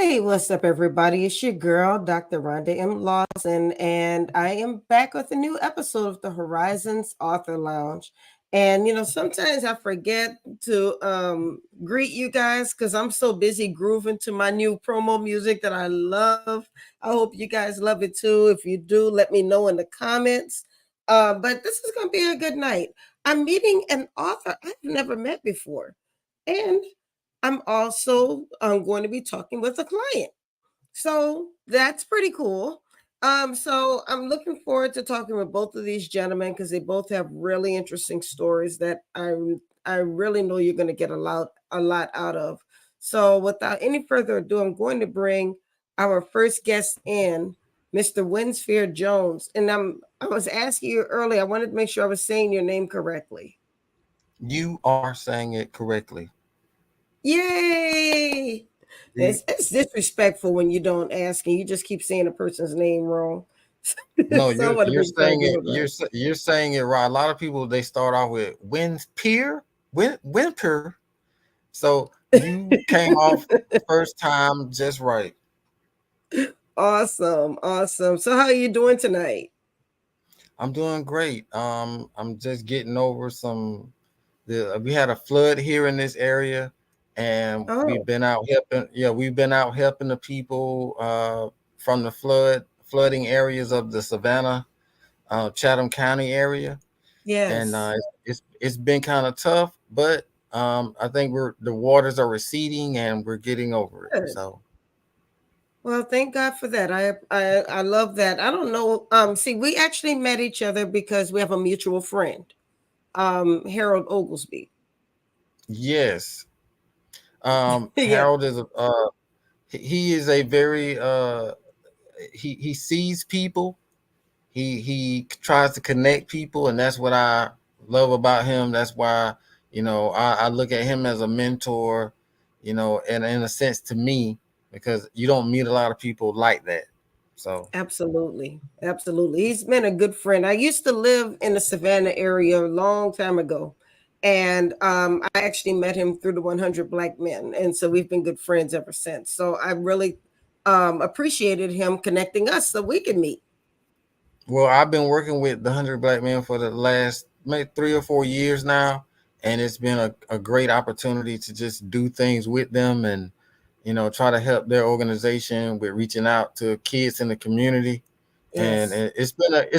Hey, what's up, everybody? It's your girl, Dr. Rhonda M. Lawson, and I am back with a new episode of the Horizons Author Lounge. And sometimes I forget to greet you guys because I'm so busy grooving to my new promo music that I love. I hope you guys love it too. If you do, let me know in the comments. But this is going to be a good night. I'm meeting an author I've never met before, and I'm also going to be talking with a client. So that's pretty cool. So I'm looking forward to talking with both of these gentlemen because they both have really interesting stories that I really know you're going to get a lot out of. So without any further ado, I'm going to bring our first guest in, Mr. Winsphere Jones. And I was asking you earlier, I wanted to make sure I was saying your name correctly. You are saying it correctly. Yay! It's disrespectful when you don't ask and you just keep saying a person's name wrong. No, So I you're want to you're make sure I saying get it. it right. You're saying it right. A lot of people they start off with Winper. So you came off first time just right. Awesome, awesome. So how are you doing tonight? I'm doing great. I'm just getting over some. We had a flood here in this area, and we've Oh, been out helping. Yeah, we've been out helping the people from the flooding areas of the Savannah, Chatham County area, and yes. it's been kind of tough, but I think the waters are receding and we're getting over it. Good. So Well, thank God for that. I love that. I don't know. See, we actually met each other because we have a mutual friend, Harold Oglesby. yes, Yeah. Harold is he is a very he sees people. He tries to connect people, and that's what I love about him. That's why I look at him as a mentor, and in a sense to me, because you don't meet a lot of people like that. So Absolutely. Absolutely. He's been a good friend. I used to live in the Savannah area a long time ago. And I actually met him through the 100 Black Men. And so we've been good friends ever since. So I really appreciated him connecting us so we can meet. well, I've been working with the 100 Black Men for the last maybe 3 or 4 years now, and it's been a great opportunity to just do things with them and try to help their organization with reaching out to kids in the community. And Yes. it's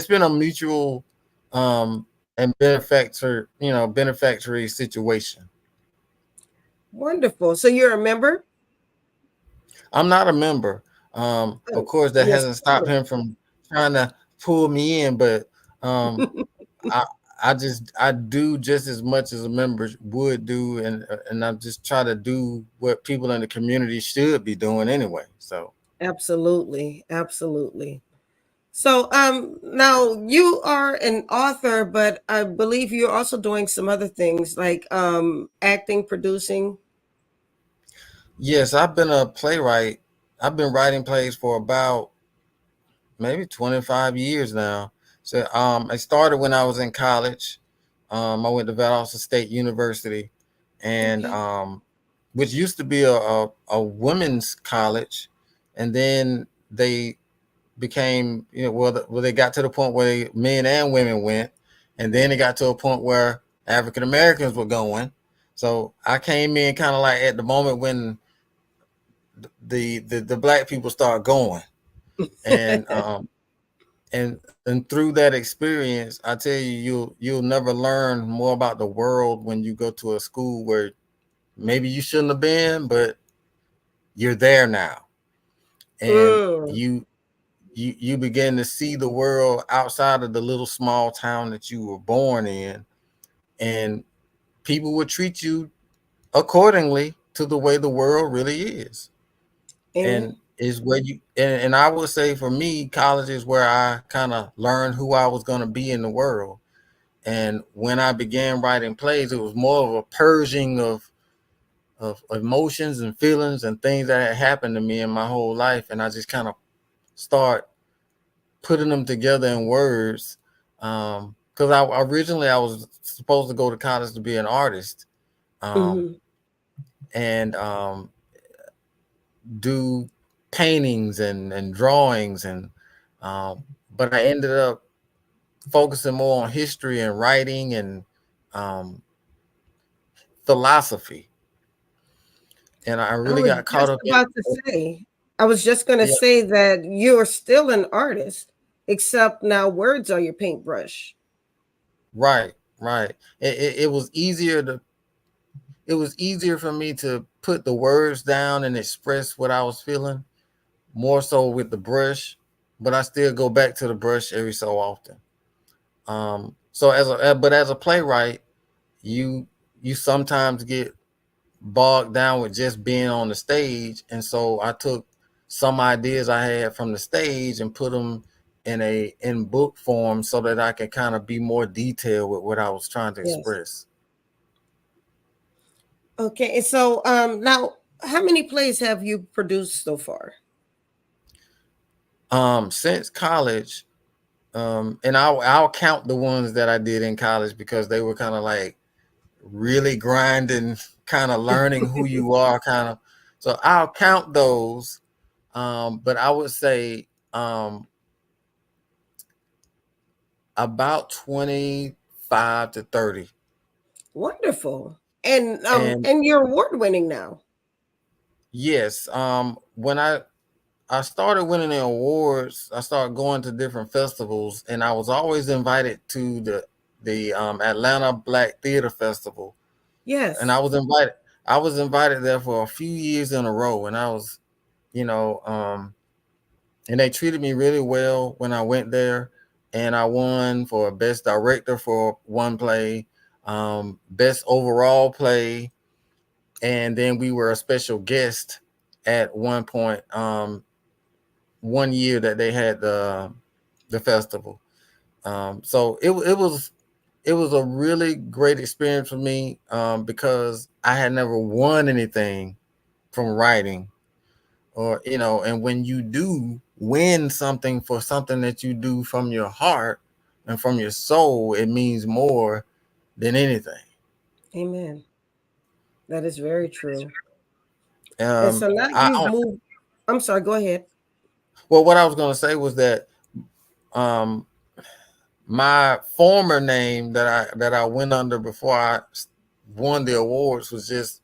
been a mutual and benefactory situation. Wonderful. So you're a member? I'm not a member. Of Oh, course, that you're a hasn't stopped supporter. him from trying to pull me in, but um, I I do just as much as a member would do, and I just try to do what people in the community should be doing anyway. So Absolutely. Absolutely. So now you are an author, but I believe you're also doing some other things like acting, producing. yes, I've been a playwright. I've been writing plays for about maybe 25 years now. So I started when I was in college. I went to Valdosta State University, and Okay. which used to be a women's college, and then they became well they got to the point where men and women went, and then it got to a point where African Americans were going. So I came in kind of like at the moment when the black people start going, and and through that experience, I tell you, you'll never learn more about the world when you go to a school where maybe you shouldn't have been, but you're there now, and Mm, you begin to see the world outside of the little small town that you were born in, and people will treat you accordingly to the way the world really is, and amen. is where and I would say for me, college is where I kind of learned who I was going to be in the world. And when I began writing plays, it was more of a purging of emotions and feelings and things that had happened to me in my whole life, and I just kind of start putting them together in words. Because originally I was supposed to go to college to be an artist, um, Hmm. and do paintings and drawings, and but I ended up focusing more on history and writing and um, philosophy, and I I really was got caught just up in. about to say, I was just going to Yeah, say that you're still an artist, except now words are your paintbrush. right, right. It was easier to. It was easier for me to put the words down and express what I was feeling more so with the brush, but I still go back to the brush every so often. So but as a playwright, you you sometimes get bogged down with just being on the stage, and so I took some ideas I had from the stage and put them in book form so that I can kind of be more detailed with what I was trying to Yes. express. Okay. And so now, how many plays have you produced so far? Since college, and I'll count the ones that I did in college because they were kind of like really grinding, kind of learning who you are, kind of. So I'll count those. But I would say about 25 to 30. Wonderful. And And you're award winning now. yes, when I started winning the awards, I started going to different festivals, and I was always invited to the Atlanta Black Theater Festival, and Yes. I was invited there for a few years in a row, and I was, you know, and they treated me really well when I went there, and I won for best director for one play, best overall play, and then we were a special guest at one point, one year that they had the festival. So it was a really great experience for me, because I had never won anything from writing, or and when you do win something for something that you do from your heart and from your soul, it means more than anything. Amen. That is very true. And so now you've I moved. I'm sorry, go ahead. Well, what I was going to say was that um, my former name that I went under before I won the awards was just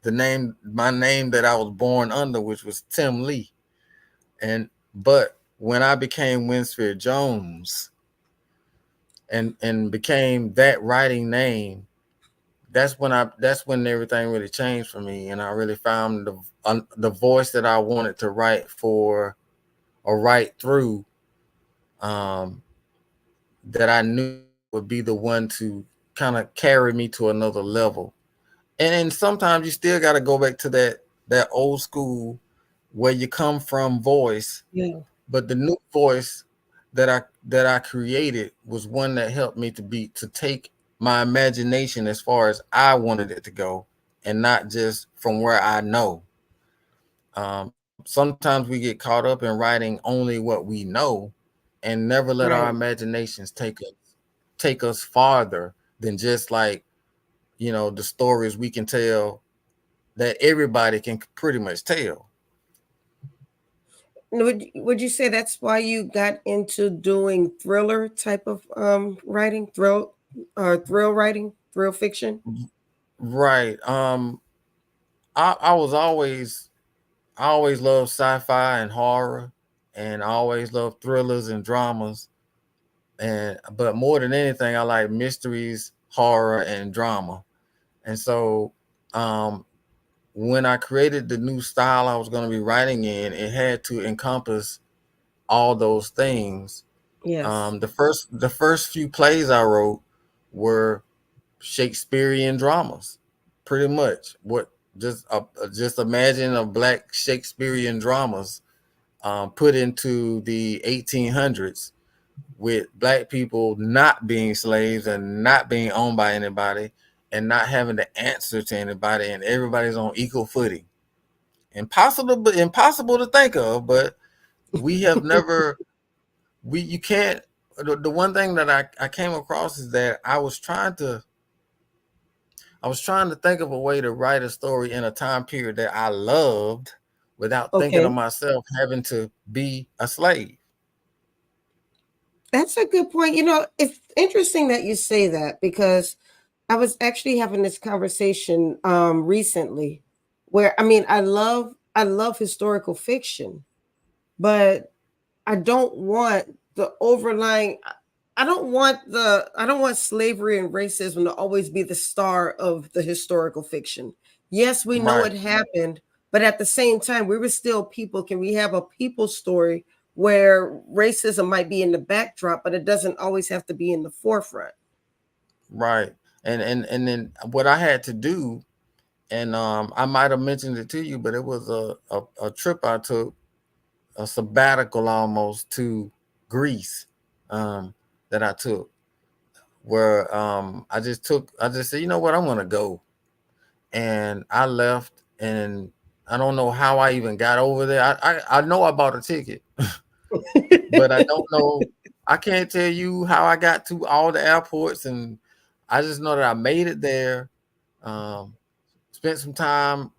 my name that I was born under, which was Tim Lee. But when I became Winsphere Jones and became that writing name, that's when everything really changed for me, and I really found the voice that I wanted to write for or write through, um, that I knew would be the one to kind of carry me to another level. And sometimes you still got to go back to that old school where you come from voice, Yeah. but the new voice that I created was one that helped me to take my imagination as far as I wanted it to go, and not just from where I know. Sometimes we get caught up in writing only what we know, and never let our Right. imaginations take us farther than just like the stories we can tell that everybody can pretty much tell. Would you say that's why you got into doing thriller type of writing, thrill writing, thrill fiction? Right. I was I always loved sci-fi and horror, and I always loved thrillers and dramas. And but more than anything, I like mysteries, horror, and drama. And so, um, when I created the new style I was going to be writing in, it had to encompass all those things. Yes. The first few plays I wrote were Shakespearean dramas, pretty much. Just imagine a black Shakespearean dramas, put into the 1800s, with black people not being slaves and not being owned by anybody and not having to answer to anybody, and everybody's on equal footing. Impossible to think of, but we have never we you can't the one thing that I came across is that I was trying to think of a way to write a story in a time period that I loved without thinking of Okay. myself having to be a slave. That's a good point. It's interesting that you say that because I was actually having this conversation recently where I love historical fiction, but I don't want the overlying I don't want slavery and racism to always be the star of the historical fiction. Yes, we know Right, it happened, but at the same time, we were still people. Can we have a people story where racism might be in the backdrop, but it doesn't always have to be in the forefront? right. And then what I had to do, and I might have mentioned it to you, but it was a trip I took, a sabbatical almost, to Greece, um, that I took, where I just said, you know what, I'm gonna go. And I left, and I don't know how I even got over there. I know I bought a ticket, but I don't know. I can't tell you how I got to all the airports, and I just know that I made it there. Um, Spent some time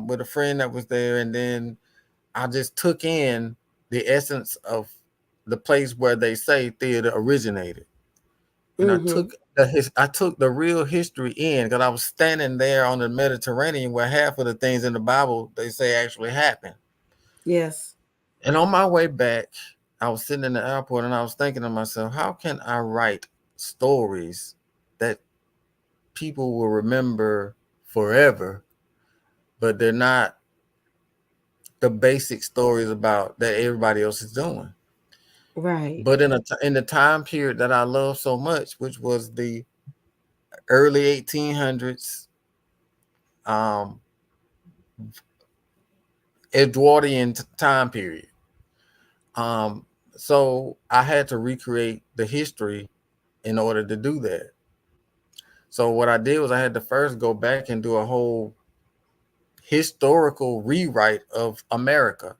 with a friend that was there, and then I just took in the essence of the place where they say theater originated, and Mm-hmm. I took the real history in, because I was standing there on the Mediterranean where half of the things in the Bible they say actually happened. Yes. And on my way back, I was sitting in the airport and I was thinking to myself, how can I write stories that people will remember forever, but they're not the basic stories about that everybody else is doing. Right. But in the time period that I love so much, which was the early 1800s, um, Edwardian time period. Um, so I had to recreate the history in order to do that. So what I did was I had to first go back and do a whole historical rewrite of America.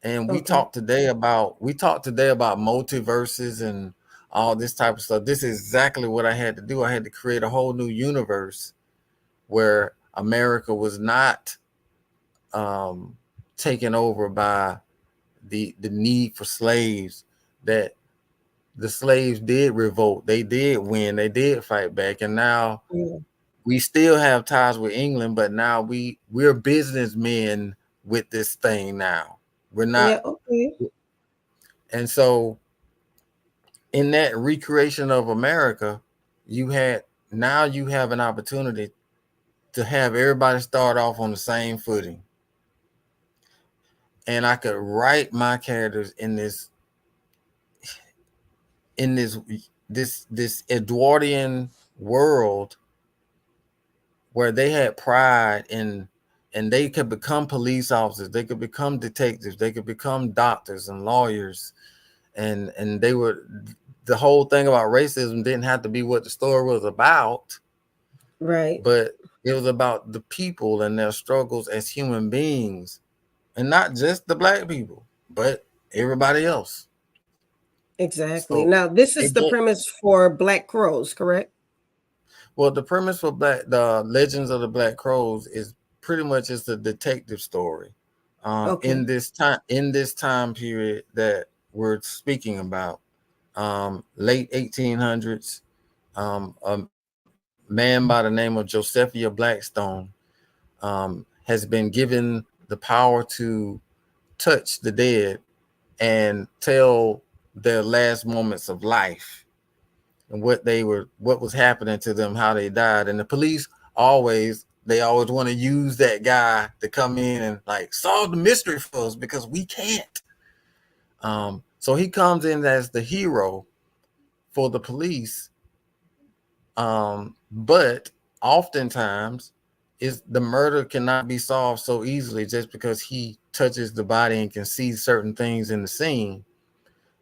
And Okay. we talked today about multiverses and all this type of stuff. This is exactly what I had to do. I had to create a whole new universe where America was not um, taken over by the need for slaves. That the slaves did revolt, they did win, they did fight back, and now Yeah. we still have ties with England, but now we're businessmen with this thing now. We're Yeah. not, Okay. and so in that recreation of America, you had now you have an opportunity to have everybody start off on the same footing, and I could write my characters in this Edwardian world where they had pride in, and they could become police officers, they could become detectives, they could become doctors and lawyers, and they were, the whole thing about racism didn't have to be what the story was about, Right. but it was about the people and their struggles as human beings, and not just the black people, but everybody else. Exactly. So Now, this it is the get premise for Black Crows, correct? well, the premise for the Legends of the Black Crows is pretty much just a detective story. Okay. In this time period that we're speaking about, late 1800s, a man by the name of Josephia Blackstone has been given the power to touch the dead and tell their last moments of life and what was happening to them, how they died. And the police always want to use that guy to come in and like solve the mystery for us because we can't. So he comes in as the hero for the police, but oftentimes is the murder cannot be solved so easily just because he touches the body and can see certain things in the scene.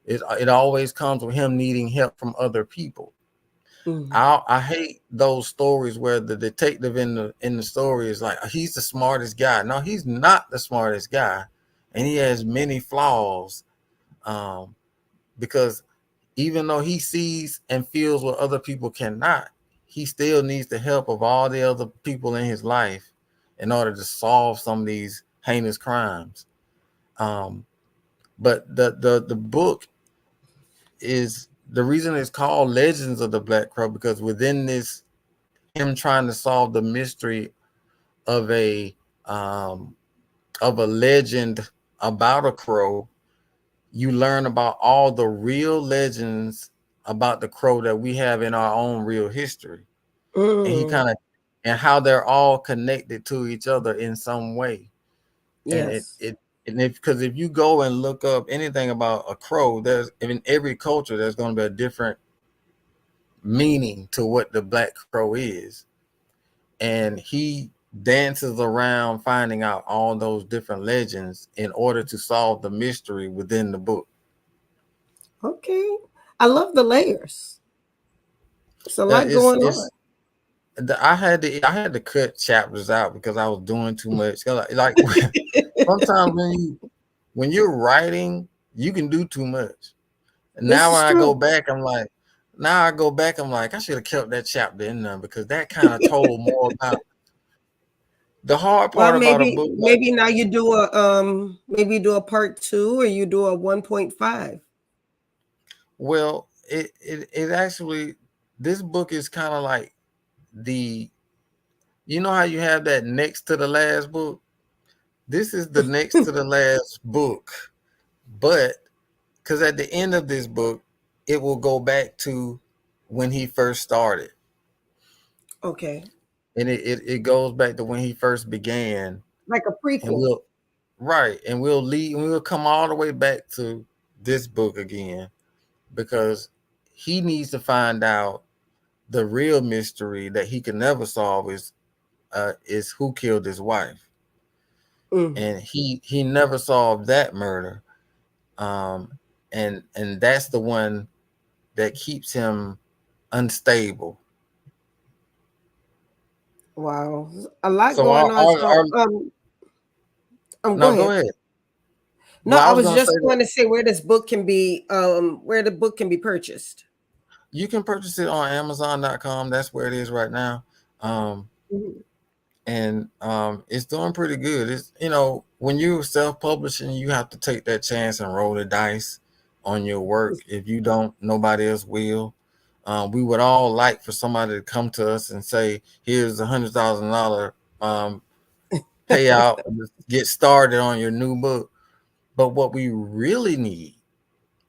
It always comes with him needing help from other people. Mhm. I hate those stories where the detective in the story is like he's the smartest guy. No, he's not the smartest guy, and he has many flaws. Um, because even though he sees and feels what other people cannot, he still needs the help of all the other people in his life in order to solve some of these heinous crimes. Um, but the book is the reason it's called Legends of the Black Crow, because within this, him trying to solve the mystery of um, a legend about a crow, you learn about all the real legends about the crow that we have in our own real history, and he Mm, kind of and how they're all connected to each other in some way. And yes. because if you go and look up anything about a crow, there's in every culture there's going to be a different meaning to what the black crow is, and he dances around finding out all those different legends in order to solve the mystery within the book. Okay. I love the layers. It's a lot going on. It's I had to cut chapters out because I was doing too much. Like sometimes when you're writing, you can do too much. And This now is when I go true. back, I'm like, I should have kept that chapter in there because that kind of told more about the hard Well, part about a book. Like, maybe now you do a maybe you do a part 2 or you do a 1.5. well, it actually, this book is kind of like the, you know how you have that next to the last book. This is the next to the last book, but because at the end of this book, it will go back to when he first started, Okay. and it goes back to when he first began, Like a and prequel. we'll come all the way back to this book again, because he needs to find out the real mystery that he can never solve is who killed his wife, Mhm. and he never solved that murder, um, and that's the one that keeps him unstable. Wow. A lot So going on. So go no, go ahead. ahead. No, Well, I I was was gonna say just that going to say where this book can be where the book can be purchased. you can purchase it on Amazon.com. That's where it is right now. Um, Mhm. and it's doing pretty good. It's, when you're self-publishing, you have to take that chance and roll the dice on your work. If you don't, nobody else will. We would all like for somebody to come to us and say, "Here's $100,000 payout. Get started on your new book." But what we really need,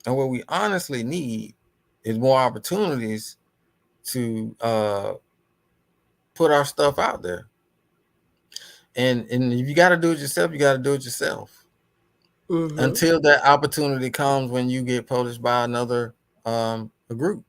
and what we honestly need, is more opportunities to put our stuff out there. And if you got to do it yourself, you got to do it yourself Mhm. until that opportunity comes when you get published by another a group.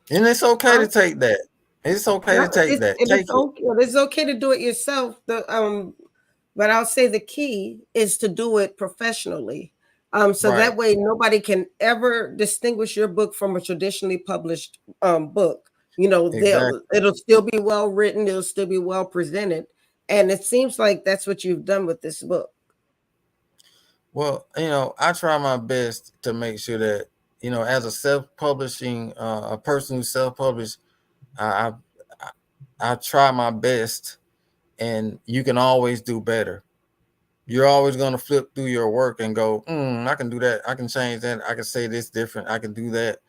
And it's okay to take that. It's okay to No, take that. it is Take it. okay. It's okay to do it yourself. But I'll say the key is to do it professionally. So Right. that way nobody can ever distinguish your book from a traditionally published book. You know, Exactly. it'll still be well written, it'll still be well presented. And it seems like that's what you've done with this book. Well, I try my best to make sure that, as a self-publishing, a person who's self-published, I, I I try my best, and you can always do better. You're always going to flip through your work and go, I can do that. I can change that. I can say this different. I can do that.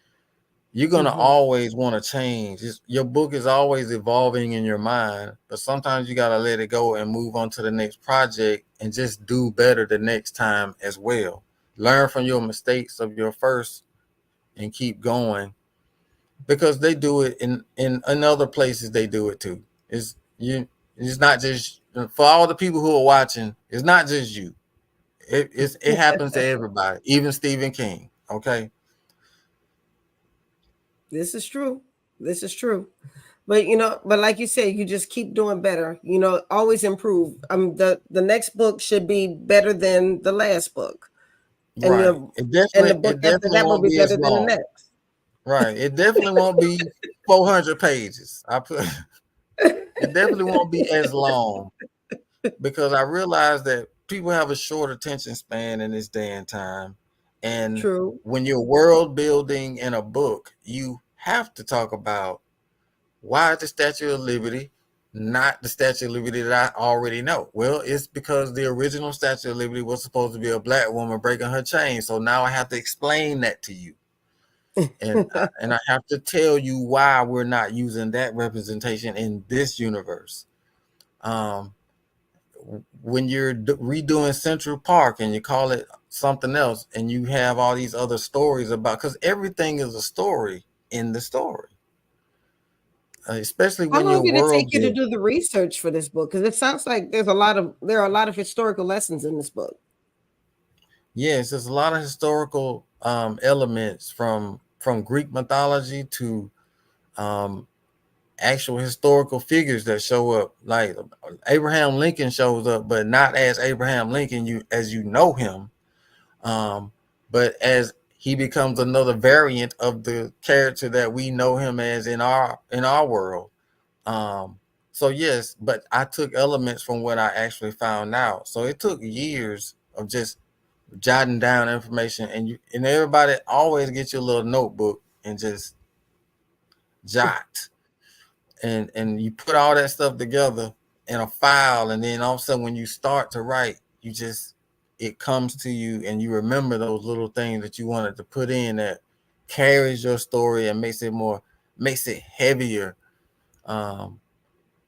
You're going to Mhm. always want to change. Your book is always evolving in your mind, but sometimes you got to let it go and move on to the next project and just do better the next time as well. Learn from your mistakes of your first and keep going, because they do it in other places. They do it too. It's not just for all the people who are watching. It's not just you. It happens to everybody, even Stephen King. Okay. This is true. This is true. But but like you said, you just keep doing better. Always improve. The next book should be better than the last book, and Right. the It and the definitely book it after definitely that will won't be be as better than the long. next. Right. It definitely won't be 400 pages. I put it definitely won't be as long, because I realize that people have a short attention span in this day and time. And True. when you're world building in a book, you have to talk about why is the Statue of Liberty not the Statue of Liberty that I already know? Well, it's because the original Statue of Liberty was supposed to be a black woman breaking her chain. So now I have to explain that to you. And I have to tell you why we're not using that representation in this universe. Um, when you're redoing Central Park and you call it something else, and you have all these other stories about, because everything is a story in the story, especially How when long your did it take world you to building. do the research for this book? Because it sounds like there are a lot of historical lessons in this book. Yes, there's a lot of historical elements from Greek mythology to um, actual historical figures that show up. Like Abraham Lincoln shows up, but not as Abraham Lincoln you as you know him, um, but as he becomes another variant of the character that we know him as in our world. Um, so yes, but I took elements from what I actually found out. So it took years of just jotting down information, and everybody always get your little notebook and just jot, and you put all that stuff together in a file, and then all of a sudden when you start to write, you just it comes to you, and you remember those little things that you wanted to put in that carries your story and makes it heavier. um,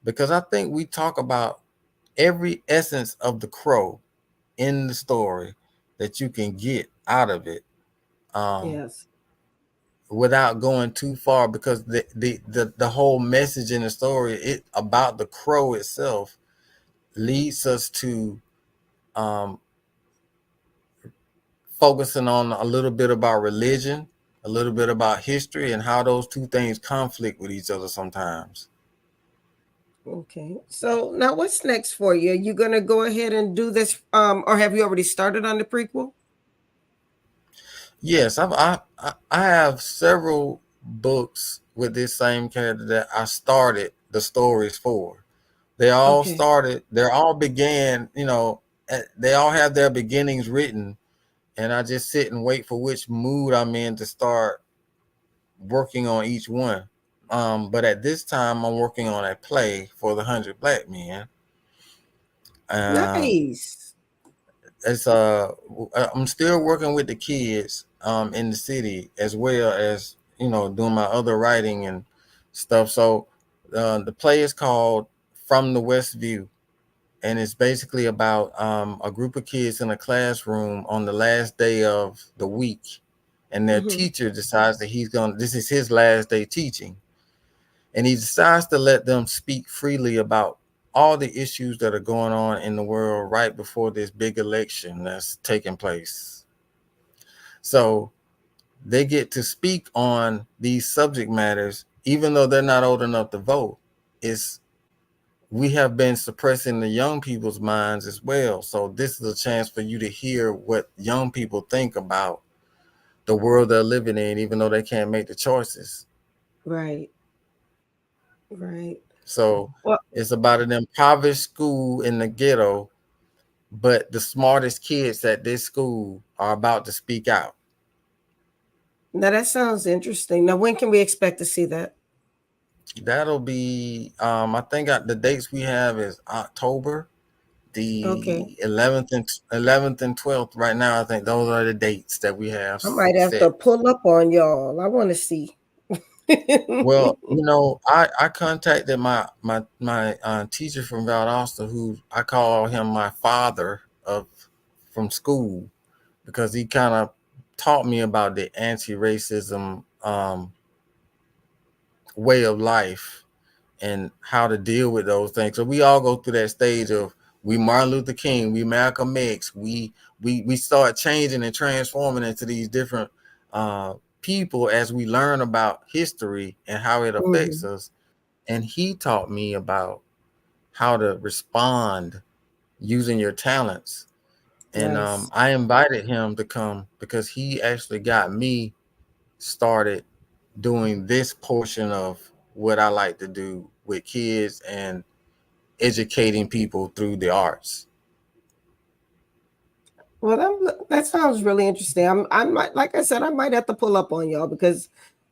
because I think we talk about every essence of the crow in the story that you can get out of it, um, Yes. without going too far, because the whole message in the story it about the crow itself leads us to um, focusing on a little bit about religion, a little bit about history, and how those two things conflict with each other sometimes. Okay. So now what's next for you? Are you going to go ahead and do this or have you already started on the prequel? Yes, I have several books with this same character that I started the stories for. Okay. They all began, they all have their beginnings written, and I just sit and wait for which mood I'm in to start working on each one. But at this time, I'm working on a play for the 100 Black Men. Um, Nice. it's I'm still working with the kids in the city, as well as doing my other writing and stuff. So the play is called From the West View, and it's basically about a group of kids in a classroom on the last day of the week, and their Hmm. teacher decides that this is his last day teaching, and he decides to let them speak freely about all the issues that are going on in the world right before this big election that's taking place. So they get to speak on these subject matters, even though they're not old enough to vote. It's We have been suppressing the young people's minds as well. So this is a chance for you to hear what young people think about the world they're living in, even though they can't make the choices. Right. Right. So Well, it's about an impoverished school in the ghetto, but the smartest kids at this school are about to speak out. now that sounds interesting. Now when can we expect to see that? That'll be, I think the dates we have is October Okay. the 11th and 12th. Right now, I think those are the dates that we have I might have to set. pull up on y'all. I want to see. Well, I contacted my teacher from Valdosta, who I call him my father of from school, because he kind of taught me about the anti-racism way of life and how to deal with those things. So we all go through that stage of we Martin Luther King, we Malcolm X, we start changing and transforming into these different uh, people as we learn about history and how it affects Hmm. us. And he taught me about how to respond using your talents. And Nice. I invited him to come because he actually got me started doing this portion of what I like to do with kids and educating people through the arts. Well, that sounds really interesting. I might, like I said, I might have to pull up on y'all because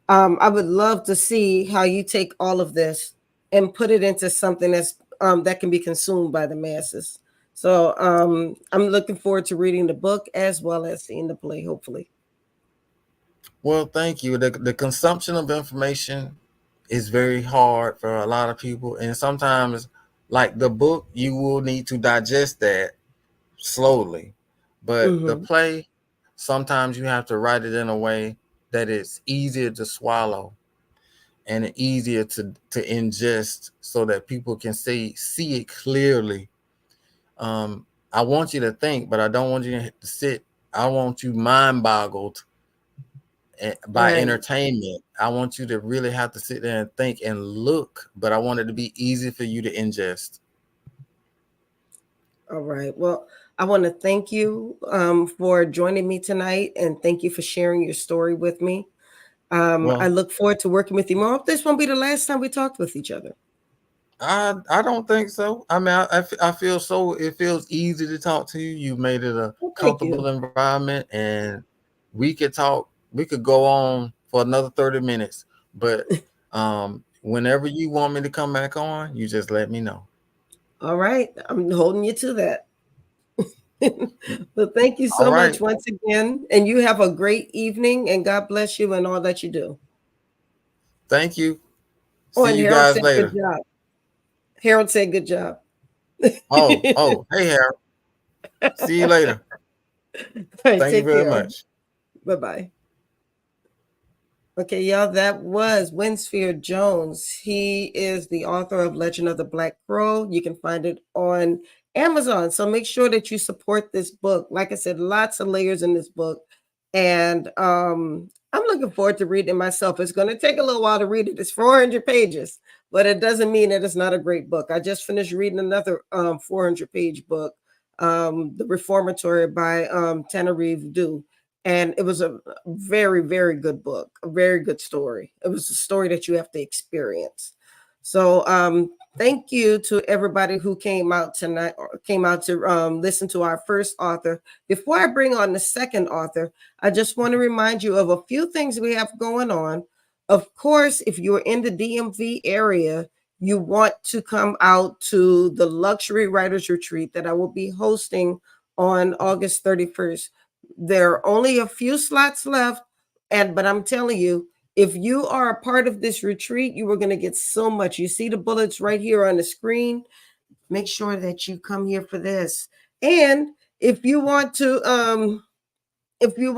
I would love to see how you take all of this. and put it into something that can be consumed by the masses. So I'm looking forward to reading the book as well as seeing the play, hopefully. Well, thank you. The consumption of information is very hard for a lot of people, and sometimes, like the book, you will need to digest that slowly. But the Mm-hmm. play, sometimes you have to write it in a way that it's easier to swallow and easier to ingest, so that people can see it clearly. I want you to think, but I don't want you to sit. I want you mind boggled by Right. entertainment. I want you to really have to sit there and think and look, but I want it to be easy for you to ingest. All right. Well, I want to thank you for joining me tonight, and thank you for sharing your story with me. I Well, look forward to working with you more. I hope this won't be the last time we talk with each other. I don't think so. I mean, I feel so. It feels easy to talk to you. You made it a Well, thank comfortable you. environment, and we could talk. We could go on for another 30 minutes. But whenever you want me to come back on, you just let me know. All right. I'm holding you to that. Well, thank you All so right. much once again. And you have a great evening, and God bless you and all that you do. Thank you. Oh, See and you Harold guys said good later. job. Harold said good job. Oh, hey Harold. See you later. All right. Thank you Take very care. much. Bye bye. Okay, y'all, that was Winsphere Jones. He is the author of Legend of the Black Crow. You can find it on Amazon. So make sure that you support this book. Like I said, lots of layers in this book. And I'm looking forward to reading it myself. It's going to take a little while to read it. It's 400 pages, but it doesn't mean that it's not a great book. I just finished reading another 400-page book, The Reformatory by Tenerife Dew, and it was a very, very good book, a very good story. It was a story that you have to experience. So thank you to everybody who came out tonight, or came out to listen to our first author. Before I bring on the second author, I just want to remind you of a few things we have going on. Of course, if you're in the DMV area, you want to come out to the Luxury Writers Retreat that I will be hosting on August 31st. There are only a few slots left, but I'm telling you, if you are a part of this retreat, you are going to get so much. You see the bullets right here on the screen. Make sure that you come here for this. And if you want to if you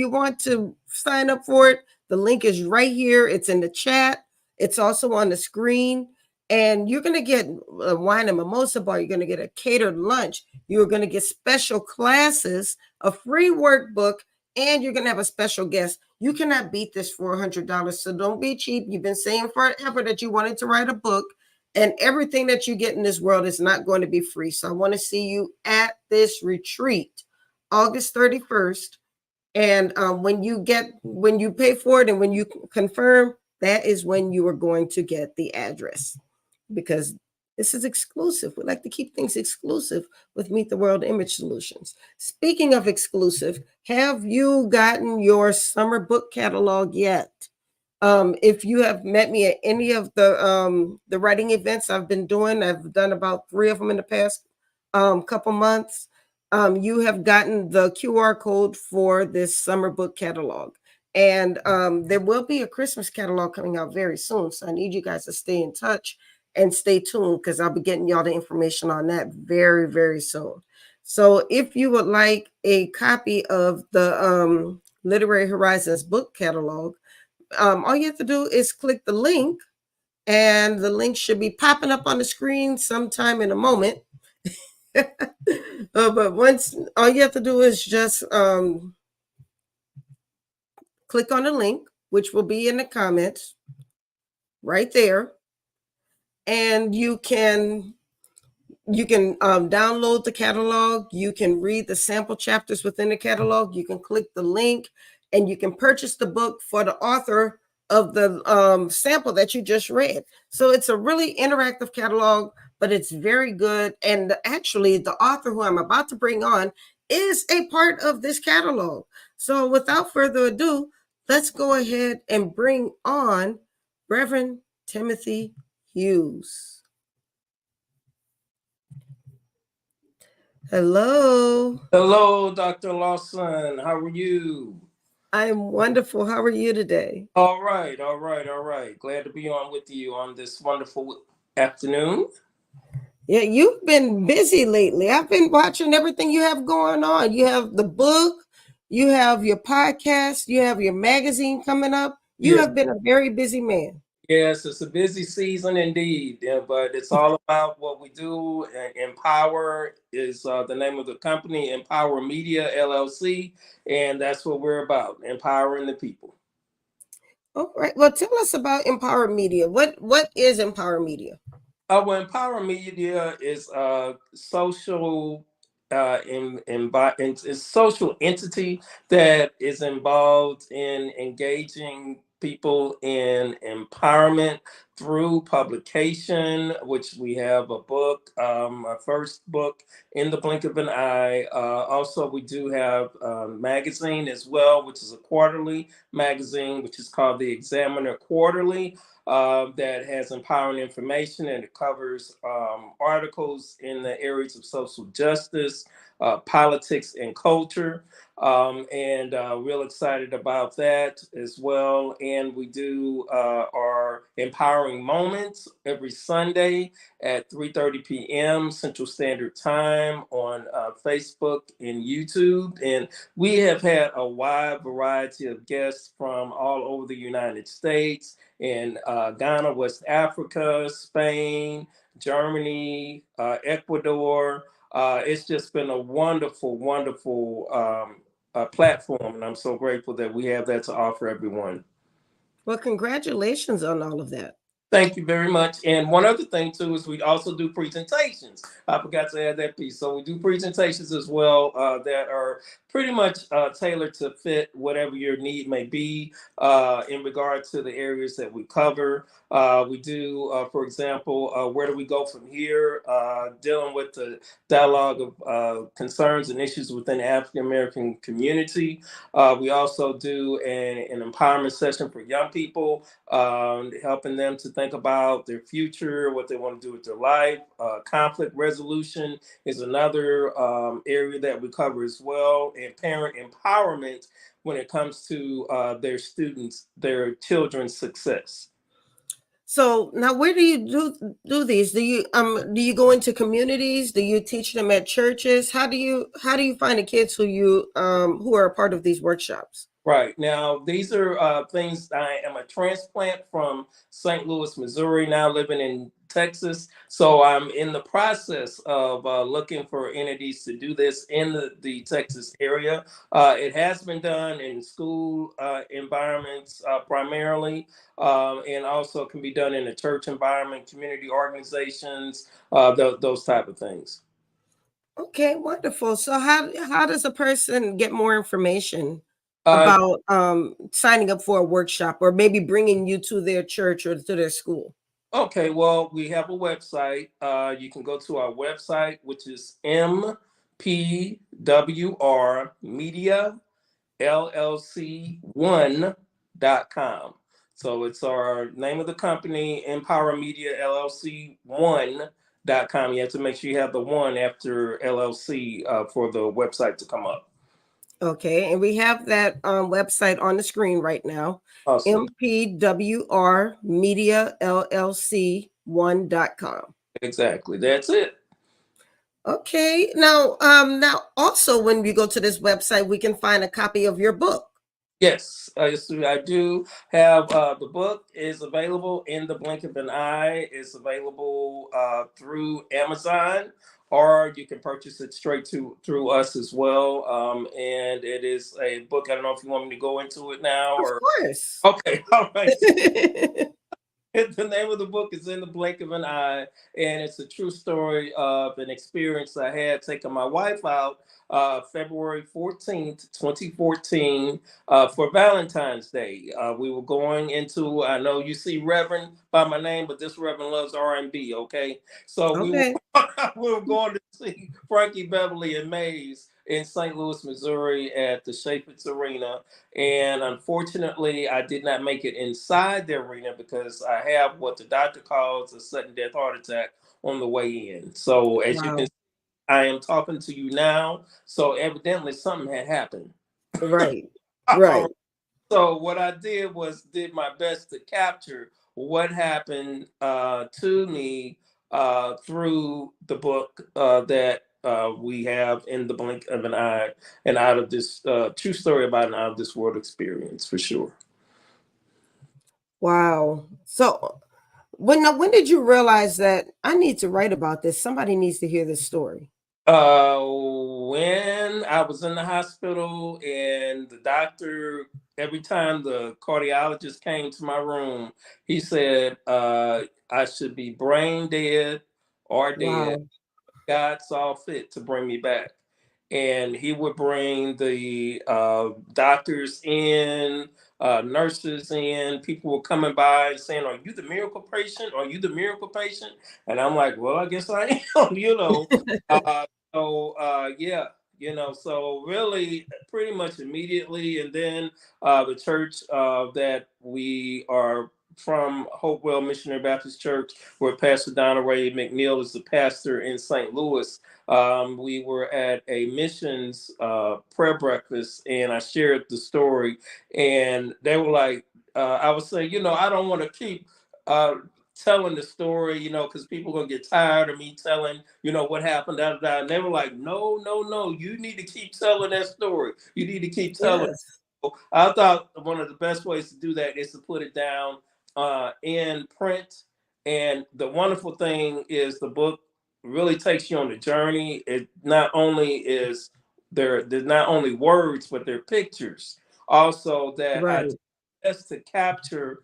want to sign up for it, the link is right here. It's in the chat. It's also on the screen. And you're going to get a wine and mimosa bar. You're going to get a catered lunch. You're going to get special classes, a free workbook, and you're going to have a special guest. You cannot beat this $400. So don't be cheap. You've been saying forever that you wanted to write a book, and everything that you get in this world is not going to be free. So I want to see you at this retreat, August 31st. And when you pay for it and when you confirm, that is when you are going to get the address, because this is exclusive. We like to keep things exclusive with Meet the World Image Solutions. Speaking of exclusive, have you gotten your summer book catalog yet? If you have met me at any of the writing events I've been doing, I've done about 3 of them in the past couple months. You have gotten the QR code for this summer book catalog. And there will be a Christmas catalog coming out very soon. So I need you guys to stay in touch and stay tuned, because I'll be getting y'all the information on that very, very soon. So if you would like a copy of the Literary Horizons book catalog, all you have to do is click the link, and the link should be popping up on the screen sometime in a moment. But once, all you have to do is just click on the link, which will be in the comments right there, and you can download the catalog. You can read the sample chapters within the catalog. You can click the link, and you can purchase the book for the author of the sample that you just read. So it's a really interactive catalog, but it's very good. And actually, the author who I'm about to bring on is a part of this catalog. So without further ado, let's go ahead and bring on Reverend Timothy Hughes. Hello. Hello, Dr. Lawson. How are you? I'm wonderful. How are you today? All right, all right, all right. Glad to be on with you on this wonderful afternoon. Yeah, you've been busy lately. I've been watching everything you have going on. You have the book, you have your podcast, you have your magazine coming up. You Yes, have been a very busy man. yes, it's a busy season indeed, but it's all about what we do. And Empower is the name of the company, Empower Media LLC, and that's what we're about, empowering the people. All right. Well, tell us about Empower Media. What is Empower Media? Well, Empower Media is a social it's social entity that is involved in engaging people in empowerment through publication, which we have a book, our first book, In the Blink of an Eye. Also, we do have a magazine as well, which is a quarterly magazine, which is called the Examiner Quarterly, that has empowering information, and it covers articles in the areas of social justice, politics, and culture. And real excited about that as well. And we do our empowering moments every Sunday at 3:30 p.m. Central Standard Time on Facebook and YouTube. And we have had a wide variety of guests from all over the United States, in Ghana, West Africa, Spain, Germany, Ecuador. It's just been a wonderful, wonderful platform, and I'm so grateful that we have that to offer everyone. Well, congratulations on all of that. Thank you very much. And one other thing too is we also do presentations. I forgot to add that piece. So we do presentations as well that are pretty much tailored to fit whatever your need may be in regard to the areas that we cover. We do, for example, where do we go from here? Dealing with the dialogue of concerns and issues within the African American community. We also do an empowerment session for young people, helping them to think about their future, what they want to do with their life. Conflict resolution is another area that we cover as well, and parent empowerment when it comes to their students, their children's success. So now, where do you do these? Do you go into communities? Do you teach them at churches? How do you find the kids who are a part of these workshops? Right. Now, these are things. I am a transplant from St. Louis, Missouri, now living in Texas. So I'm in the process of looking for entities to do this in the Texas area. It has been done in school environments primarily, and also can be done in a church environment, community organizations, those type of things. Okay, wonderful. So how does a person get more information Uh, about signing up for a workshop or maybe bringing you to their church or to their school? Okay, well, we have a website. You can go to our website, which is MPWR Media LLC1.com. So it's our name of the company, Empower Media LLC 1.com. You have to make sure you have the one after LLC for the website to come up. Okay, and we have that website on the screen right now. Awesome. MPWR Media LLC 1.com. Exactly. That's it. Okay. Now also when we go to this website, we can find a copy of your book. Yes, I do have the book is available in the blink of an eye. It's available through Amazon, or you can purchase it straight to through us as well. And it is a book. I don't know if you want me to go into it now Of or course. okay. All right. The name of the book is In the Blink of an Eye, and it's a true story of an experience I had taking my wife out February 14th, 2014, for Valentine's Day. We were going into, I know you see Reverend by my name, but this Reverend loves R&B, okay? So we were, Okay. we were going to see Frankie Beverly and Maze in St. Louis, Missouri at the Chaffetz Arena. And unfortunately, I did not make it inside the arena because I have what the doctor calls a sudden death heart attack on the way in. So as you can Wow. see, I am talking to you now. So evidently something had happened. Right. All right. Right. So what I did was did my best to capture what happened to me through the book that we have in the blink of an eye, and out of this true story about an out of this world experience for sure. Wow. So when did you realize that I need to write about this? Somebody needs to hear this story. When I was in the hospital and the doctor, every time the cardiologist came to my room, he said I should be brain dead or dead. Wow. God saw fit to bring me back. And he would bring the doctors in, nurses in, people were coming by and saying, "Are you the miracle patient? Are you the miracle patient?" And I'm like, "Well, I guess I am," you know. Uh, yeah, so really pretty much immediately. And then the church that we are from, Hopewell Missionary Baptist Church, where Pastor Donna Ray McNeil is the pastor in St. Louis. We were at a missions prayer breakfast, and I shared the story, and they were like, I was saying, I don't want to keep telling the story, because people are gonna get tired of me telling, what happened, da, da, da. And they were like, no, no, no, you need to keep telling that story. You need to keep telling. Yes. I thought one of the best ways to do that is to put it down in print. And the wonderful thing is the book really takes you on the journey. It not only is there's not only words, but there are pictures also that I Right. just to capture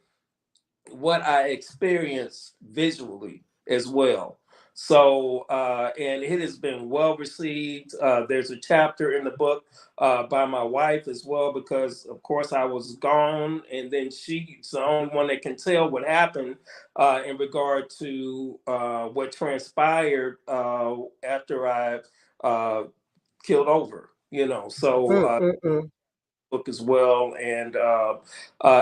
what I experienced visually as well. So, and it has been well received. There's a chapter in the book by my wife as well, because of course I was gone, and then she's the only one that can tell what happened in regard to what transpired after I uh, killed over. So Mm, mm, mm. book as well. And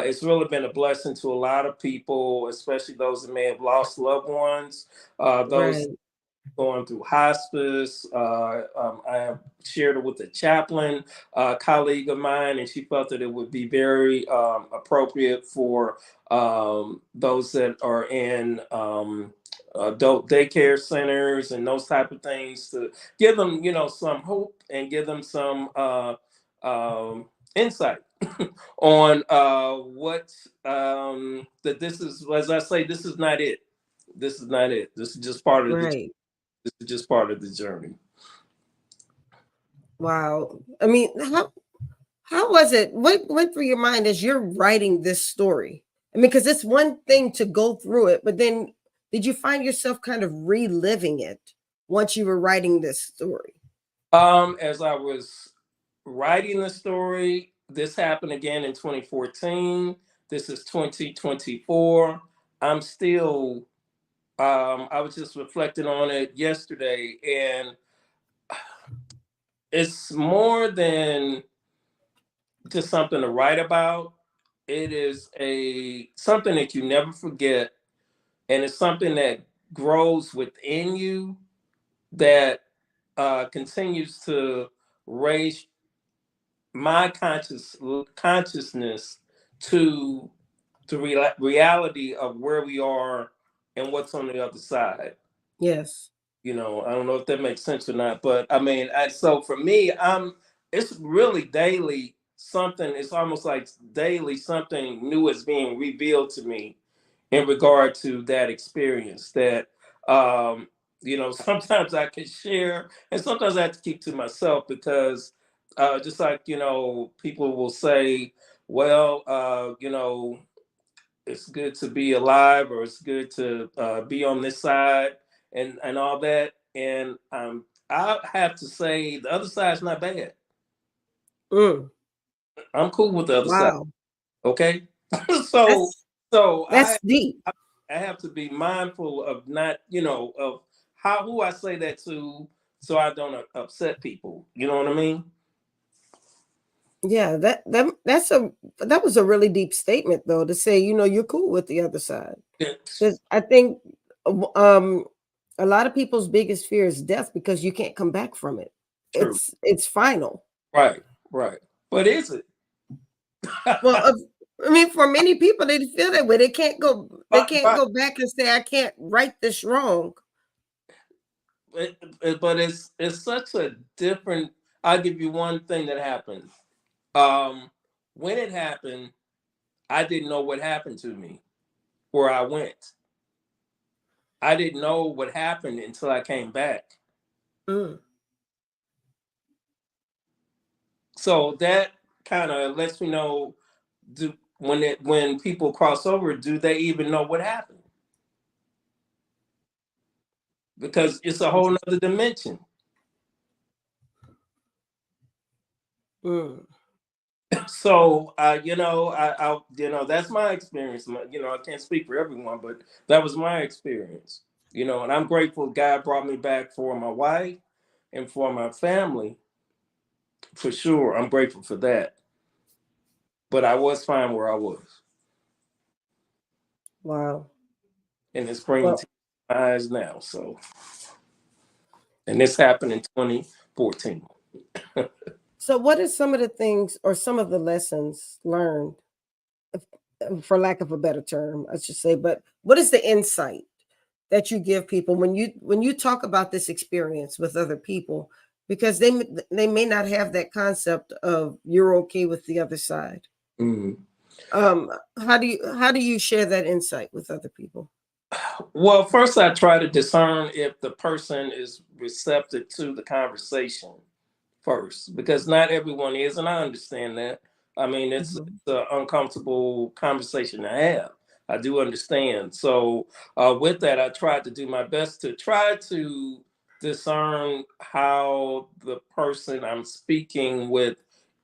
it's really been a blessing to a lot of people, especially those that may have lost loved ones, those Right. going through hospice. I have shared it with a chaplain colleague of mine, and she felt that it would be very appropriate for those that are in adult daycare centers and those type of things, to give them, some hope and give them some insight on what that this is, as I say, this is not it. This is not it. This is just part of the Right. this is just part of the journey. Wow. I mean, how was it? What went through your mind as you're writing this story? I mean, because it's one thing to go through it, but then did you find yourself kind of reliving it once you were writing this story? As I was writing the story, this happened again in 2014. This is 2024. I'm still I was just reflecting on it yesterday, and it's more than just something to write about. It is a something that you never forget, and it's something that grows within you, that continues to raise my consciousness to reality of where we are and what's on the other side. Yes. I don't know if that makes sense or not, but I mean, so for me, it's really daily something. It's almost like daily something new is being revealed to me in regard to that experience, that sometimes I can share, and sometimes I have to keep to myself, because just like, people will say, well, it's good to be alive, or it's good to be on this side, and all that. And I have to say the other side's not bad. Mm. I'm cool with the other side. Wow. Okay. so That's so that's deep. I have to be mindful of not, of who I say that to, so I don't upset people. You know what I mean? Yeah, that was a really deep statement though, to say, you're cool with the other side. It's Because I think um a lot of people's biggest fear is death, because you can't come back from it. true. It's final. Right, right. But is it? Well, I mean, for many people, they feel that way. They can't go. They but, can't but, go back and say, "I can't right this wrong." but it's such a different. I'll give you one thing that happened. Um, when it happened, I didn't know what happened to me, where I went. I didn't know what happened until I came back. Mm, So that kind of lets me know, when people cross over, do they even know what happened? Because it's a whole nother dimension. mm. So that's my experience. I can't speak for everyone, but that was my experience. And I'm grateful God brought me back for my wife and for my family, for sure. I'm grateful for that. But I was fine where I was, Wow. and it's bringing Well, tears to my eyes now. So, and this happened in 2014. so what are some of the things, or some of the lessons learned, for lack of a better term, I should say? But what is the insight that you give people when you talk about this experience with other people, because they may not have that concept of you're okay with the other side. Mhm. um how do you share that insight with other people? Well, first I try to discern if the person is receptive to the conversation first, because not everyone is, and I understand that. I mean, it's Mhm. it's an uncomfortable conversation to have. I do understand. So, with that, I tried to do my best to try to discern how the person I'm speaking with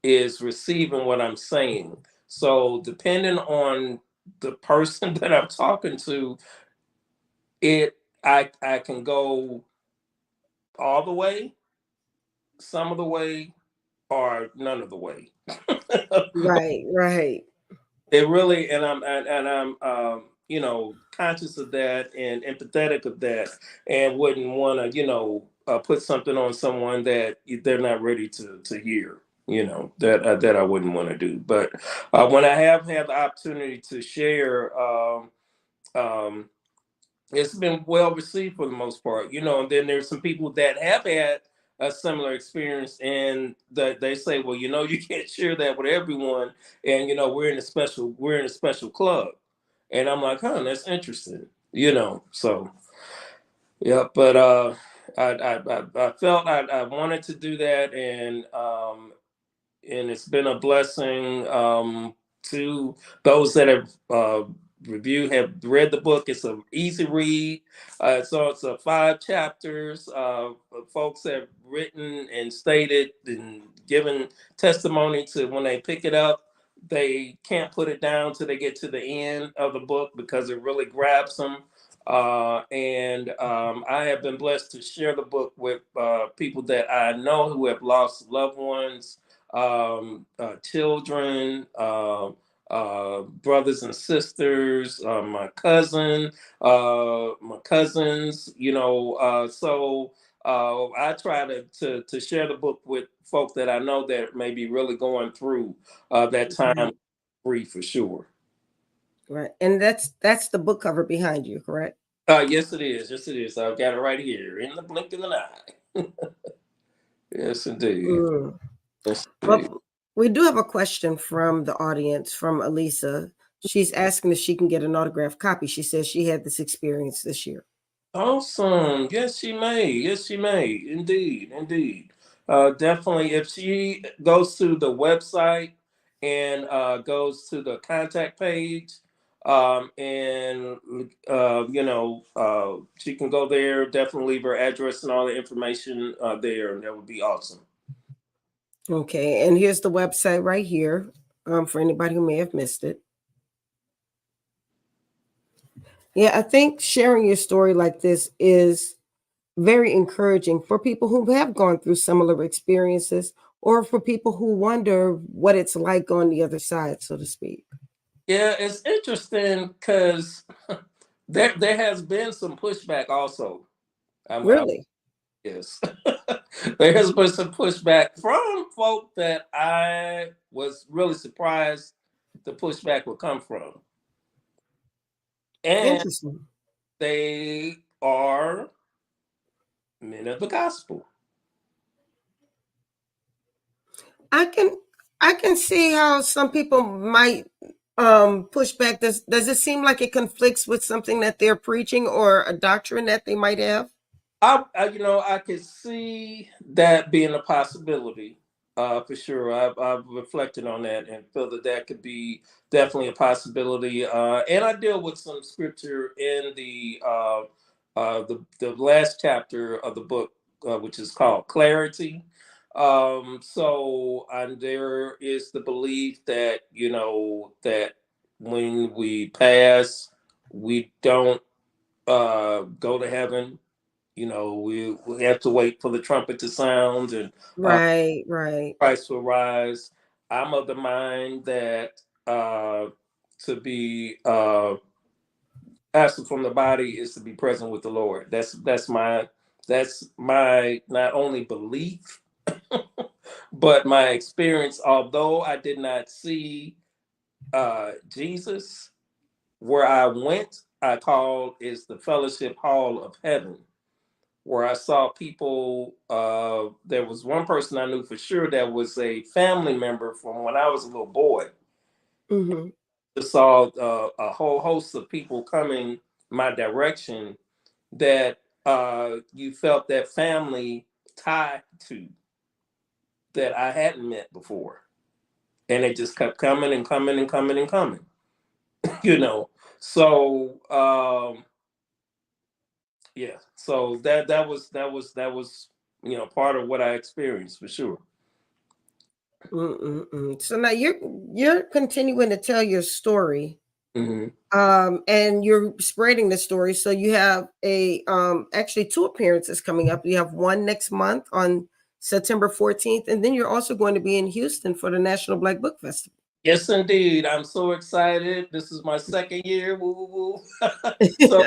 is receiving what I'm saying. So, depending on the person that I'm talking to, I can go all the way, some of the way, or none of the way. Right, right. It really, and I'm conscious of that and empathetic of that, and wouldn't want to put something on someone that they're not ready to hear. That I wouldn't want to do. But when I have had the opportunity to share, um, it's been well received for the most part. And then there's some people that have had a similar experience, and that they say, well, you can't share that with everyone, and we're in a special club, and I'm like, huh, that's interesting. So yeah, but I felt I wanted to do that, and it's been a blessing, to those that have have read the book. It's an easy read. So it's 5 chapters. Folks have written and stated and given testimony to when they pick it up. They can't put it down till they get to the end of the book, because it really grabs them. And I have been blessed to share the book with people that I know who have lost loved ones, children, brothers and sisters, my cousins. So I try to share the book with folk that I know that may be really going through that time, Right, free for sure. right. And that's the book cover behind you, correct? Yes, it is. Yes, it is. I've got it right here in the blink of an eye. Yes, indeed. Mm. Yes, indeed. Well, we do have a question from the audience, from Elisa. She's asking if she can get an autographed copy. She says she had this experience this year. Awesome. Yes, she may. Yes, she may. Indeed. Indeed. Definitely. If she goes to the website and goes to the contact page, and she can go there. Definitely leave her address and all the information there, and that would be awesome. Okay, and here's the website right here, for anybody who may have missed it. Yeah, I think sharing your story like this is very encouraging for people who have gone through similar experiences, or for people who wonder what it's like on the other side, so to speak. Yeah, it's interesting because there has been some pushback also. I Really yes, there has been some pushback from folk that I was really surprised the pushback would come from, and interesting. they are men of the gospel. I can I can see how some people might push back. Does it seem like it conflicts with something that they're preaching or a doctrine that they might have? I could see that being a possibility, for sure. I've reflected on that and feel that that could be definitely a possibility. And I deal with some scripture in the last chapter of the book, which is called Clarity. There is the belief that that when we pass, we don't go to heaven. We have to wait for the trumpet to sound and Right, right, Christ will rise. I'm of the mind that to be absent from the body is to be present with the Lord. That's my not only belief but my experience. Although I did not see Jesus, where I went, I call is the Fellowship Hall of Heaven, where I saw people. There was one person I knew for sure that was a family member from when I was a little boy. hmm I saw a whole host of people coming my direction that you felt that family tie to that I hadn't met before. And it just kept coming and coming and coming and coming, you know. So yeah, so that was part of what I experienced for sure. Mm-mm-mm. So now you're continuing to tell your story, Hmm. and you're spreading the story. So you have a actually two appearances coming up. You have one next month on September 14th, and then you're also going to be in Houston for the National Black Book Festival. Yes, indeed. I'm so excited. This is my second year. Woo, woo, woo. So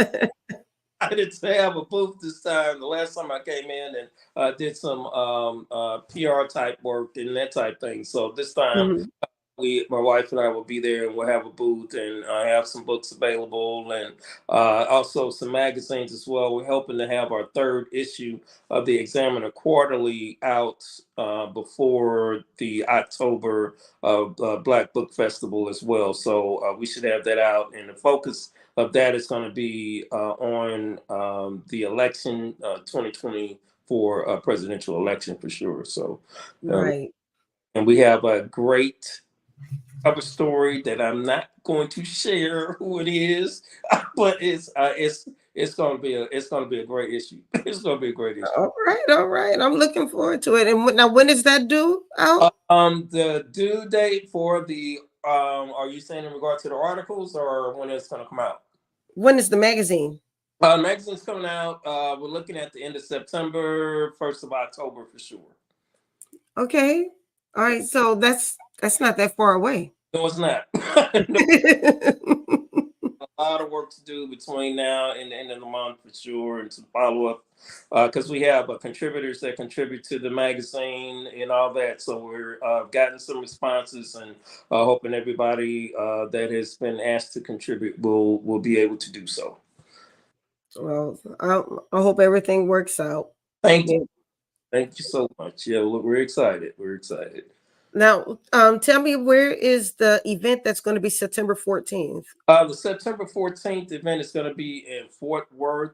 I didn't have a booth this time. The last time I came in and did some PR type work and that type thing. So this time Mhm. my wife and I will be there, and we'll have a booth, and I have some books available, and also some magazines as well. We're hoping to have our third issue of the Examiner Quarterly out before the October Black Book Festival as well. So we should have that out, and the focus of that is going to be on the election, 2024 presidential election for sure. So, uh, Right. and we have a great cover story that I'm not going to share who it is, but it's going to be a great issue. It's going to be a great issue. All right, all right. I'm looking forward to it. And now, when is that due out? The due date for the are you saying in regard to the articles or when it's going to come out? When is the magazine? Magazine's coming out. We're looking at the end of September, 1st of October for sure. Okay. All right. So that's not that far away. No, it's not. No, a lot of work to do between now and the end of the month for sure, and some follow up because we have contributors that contribute to the magazine and all that. So we're gotten some responses and hoping everybody that has been asked to contribute will be able to do so. Well, I hope everything works out. Thank you. Yeah. Thank you so much. Yeah, we're excited. We're excited. Now, tell me, where is the event that's going to be September 14th? The September 14th event is going to be in Fort Worth,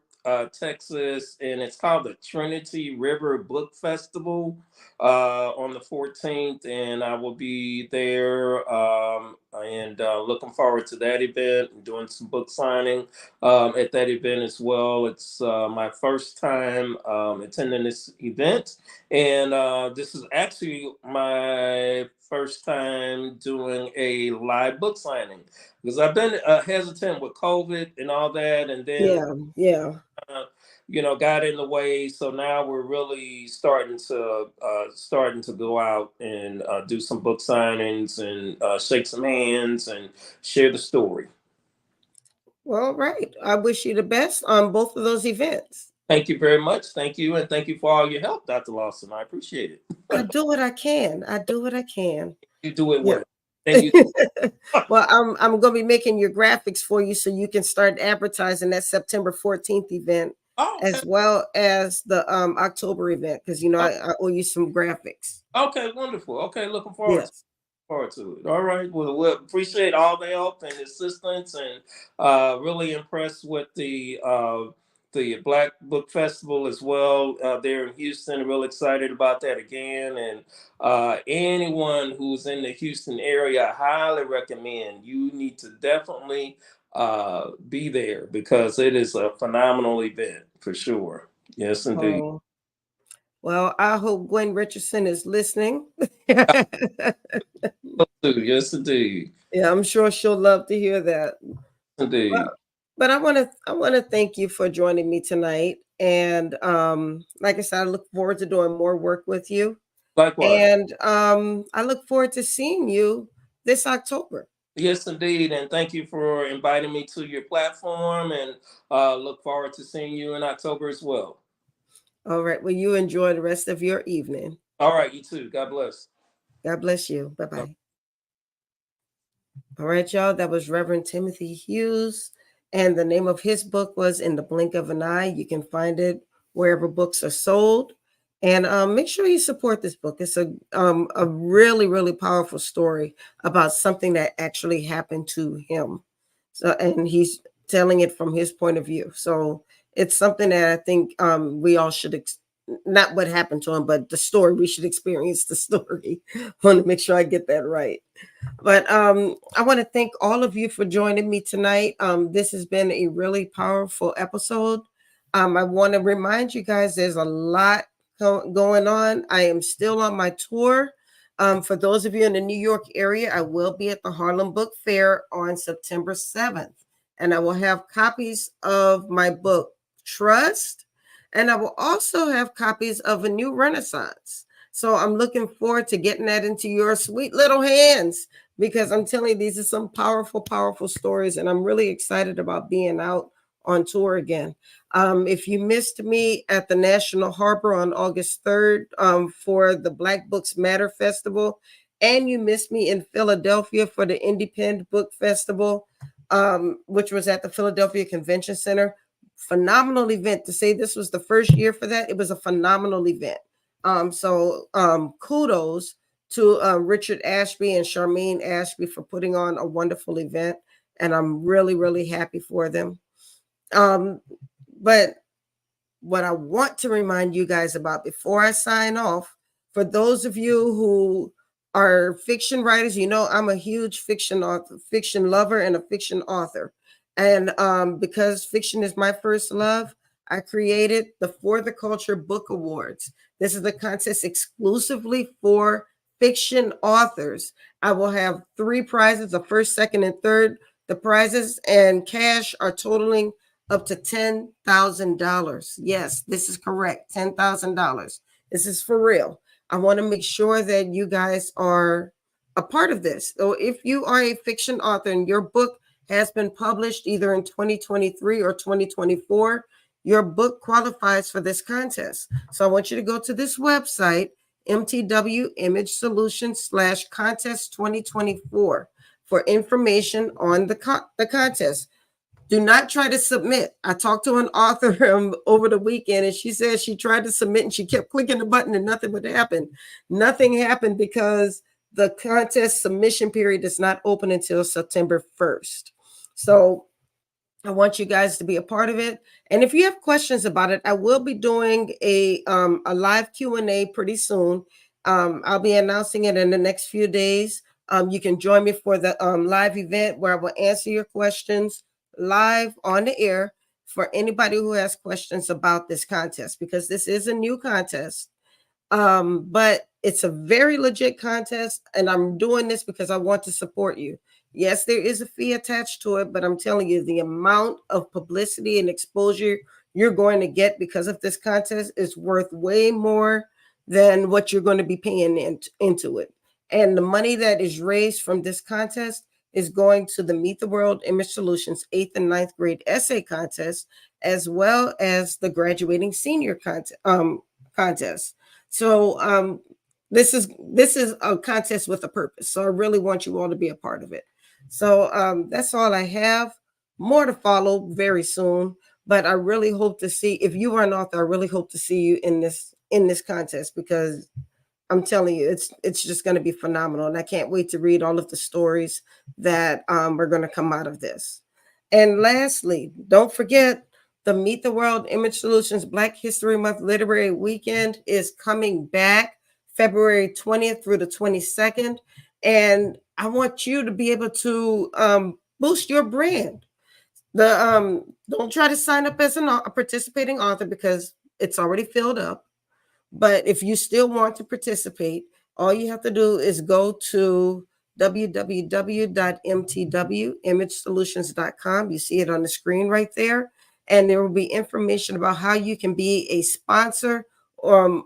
Texas, and it's called the Trinity River Book Festival on the 14th. And I will be there and looking forward to that event and doing some book signing at that event as well. It's my first time attending this event. And this is actually my first time doing a live book signing because I've been hesitant with COVID and all that, and then Yeah, yeah. uh, got in the way. So now we're really starting to go out and do some book signings and shake some hands and share the story. Well, right. I wish you the best on both of those events. Thank you very much. Thank you, and thank you for all your help, Dr. Lawson. I appreciate it. I do what I can. I do what I can. You do it Yeah. well. Thank you. Well, I'm going to be making your graphics for you so you can start advertising that September 14th event Oh, okay. as well as the October event because I owe you some graphics. Okay, wonderful. Okay, looking Yes. forward to it. All right. Well, we appreciate all the help and assistance, and really impressed with the Black Book Festival as well there in Houston. Real excited about that again. And anyone who's in the Houston area, I highly recommend you need to definitely be there because it is a phenomenal event for sure. Yes, indeed. Oh, well, I hope Gwen Richardson is listening. Yeah, Yes, indeed. I'm sure she'll love to hear that. Indeed. Well, but I want to thank you for joining me tonight. And like I said, I look forward to doing more work with you. Likewise. And I look forward to seeing you this October. Yes, indeed. And thank you for inviting me to your platform, and look forward to seeing you in October as well. All right. Well, you enjoy the rest of your evening. All right. You too. God bless. God bless you. Bye bye. All right, y'all. That was Reverend Timothy Hughes. And the name of his book was In the Blink of an Eye. You can find it wherever books are sold. And make sure you support this book. It's a really, really powerful story about something that actually happened to him. So, and he's telling it from his point of view. So it's something that I think we all should, not what happened to him, but the story. We should experience the story. I want to make sure I get that right. But I want to thank all of you for joining me tonight. This has been a really powerful episode. I want to remind you guys there's a lot going on. I am still on my tour. For those of you in the New York area, I will be at the Harlem Book Fair on September 7th. And I will have copies of my book, Trust. And I will also have copies of A New Renaissance. So I'm looking forward to getting that into your sweet little hands because I'm telling you, these are some powerful, powerful stories. And I'm really excited about being out on tour again. If you missed me at the National Harbor on August 3rd for the Black Books Matter Festival, and you missed me in Philadelphia for the Independent Book Festival, which was at the Philadelphia Convention Center, phenomenal event. To say this was the first year for that, it was a phenomenal event. So kudos to Richard Ashby and Charmaine Ashby for putting on a wonderful event. And I'm really, really happy for them. But what I want to remind you guys about before I sign off, for those of you who are fiction writers, I'm a huge fiction author, fiction lover, and a fiction author. And because fiction is my first love, I created the For the Culture Book Awards. This is the contest exclusively for fiction authors. I will have 3 prizes, the first, second, and third. The prizes and cash are totaling up to $10,000. Yes, this is correct. $10,000. This is for real. I want to make sure that you guys are a part of this. So if you are a fiction author and your book has been published either in 2023 or 2024, your book qualifies for this contest. So I want you to go to this website, MTW Image Solutions /contest 2024 for information on the contest. Do not try to submit. I talked to an author over the weekend, and she said she tried to submit and she kept clicking the button and nothing would happen. Nothing happened because the contest submission period is not open until September 1st. So I want you guys to be a part of it. And if you have questions about it, I will be doing a live Q&A pretty soon. I'll be announcing it in the next few days. You can join me for the live event where I will answer your questions live on the air for anybody who has questions about this contest, because this is a new contest. But it's a very legit contest, and I'm doing this because I want to support you. Yes, there is a fee attached to it, but I'm telling you, the amount of publicity and exposure you're going to get because of this contest is worth way more than what you're going to be paying into it. And the money that is raised from this contest is going to the Meet the World Image Solutions 8th and 9th grade essay contest, as well as the graduating senior contest. So this is a contest with a purpose. So I really want you all to be a part of it. So that's all I have. More to follow very soon. But I really hope to see, if you are an author, I really hope to see you in this contest, because I'm telling you, it's just going to be phenomenal. And I can't wait to read all of the stories that are going to come out of this. And lastly, don't forget, the Meet the World Image Solutions Black History Month Literary Weekend is coming back February 20th through the 22nd. And I want you to be able to boost your brand. Don't try to sign up as a participating author, because it's already filled up. But if you still want to participate, all you have to do is go to www.mtwimagesolutions.com. You see it on the screen right there. And there will be information about how you can be a sponsor. And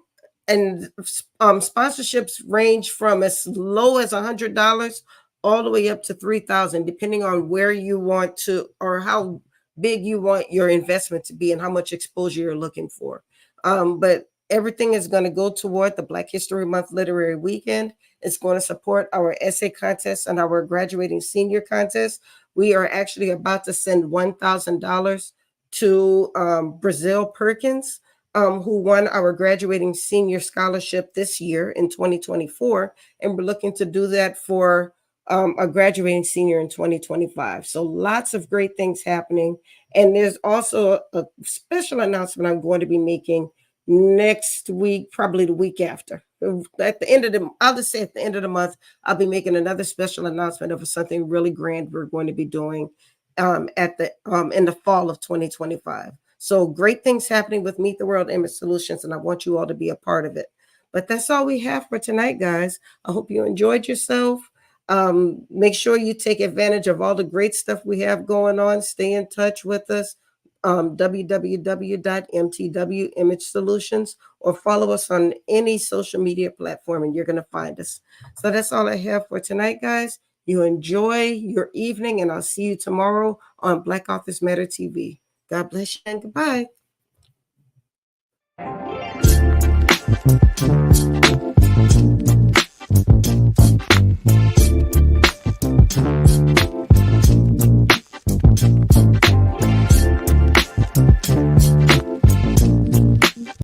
sponsorships range from as low as $100 all the way up to $3,000, depending on where you want to, or how big you want your investment to be and how much exposure you're looking for. But everything is going to go toward the Black History Month Literary Weekend. It's going to support our essay contest and our graduating senior contest. We are actually about to send $1,000 to Brazil Perkins, who won our graduating senior scholarship this year in 2024. And we're looking to do that for a graduating senior in 2025. So lots of great things happening. And there's also a special announcement I'm going to be making next week, probably the week after. At the end of I'll just say at the end of the month, I'll be making another special announcement of something really grand we're going to be doing in the fall of 2025. So great things happening with Meet the World Image Solutions, and I want you all to be a part of it. But that's all we have for tonight, guys. I hope you enjoyed yourself. Make sure you take advantage of all the great stuff we have going on. Stay in touch with us. www.mtw Image Solutions, or follow us on any social media platform and you're going to find us. So that's all I have for tonight, guys. You enjoy your evening, and I'll see you tomorrow on Black Authors Matter TV. God bless you and goodbye.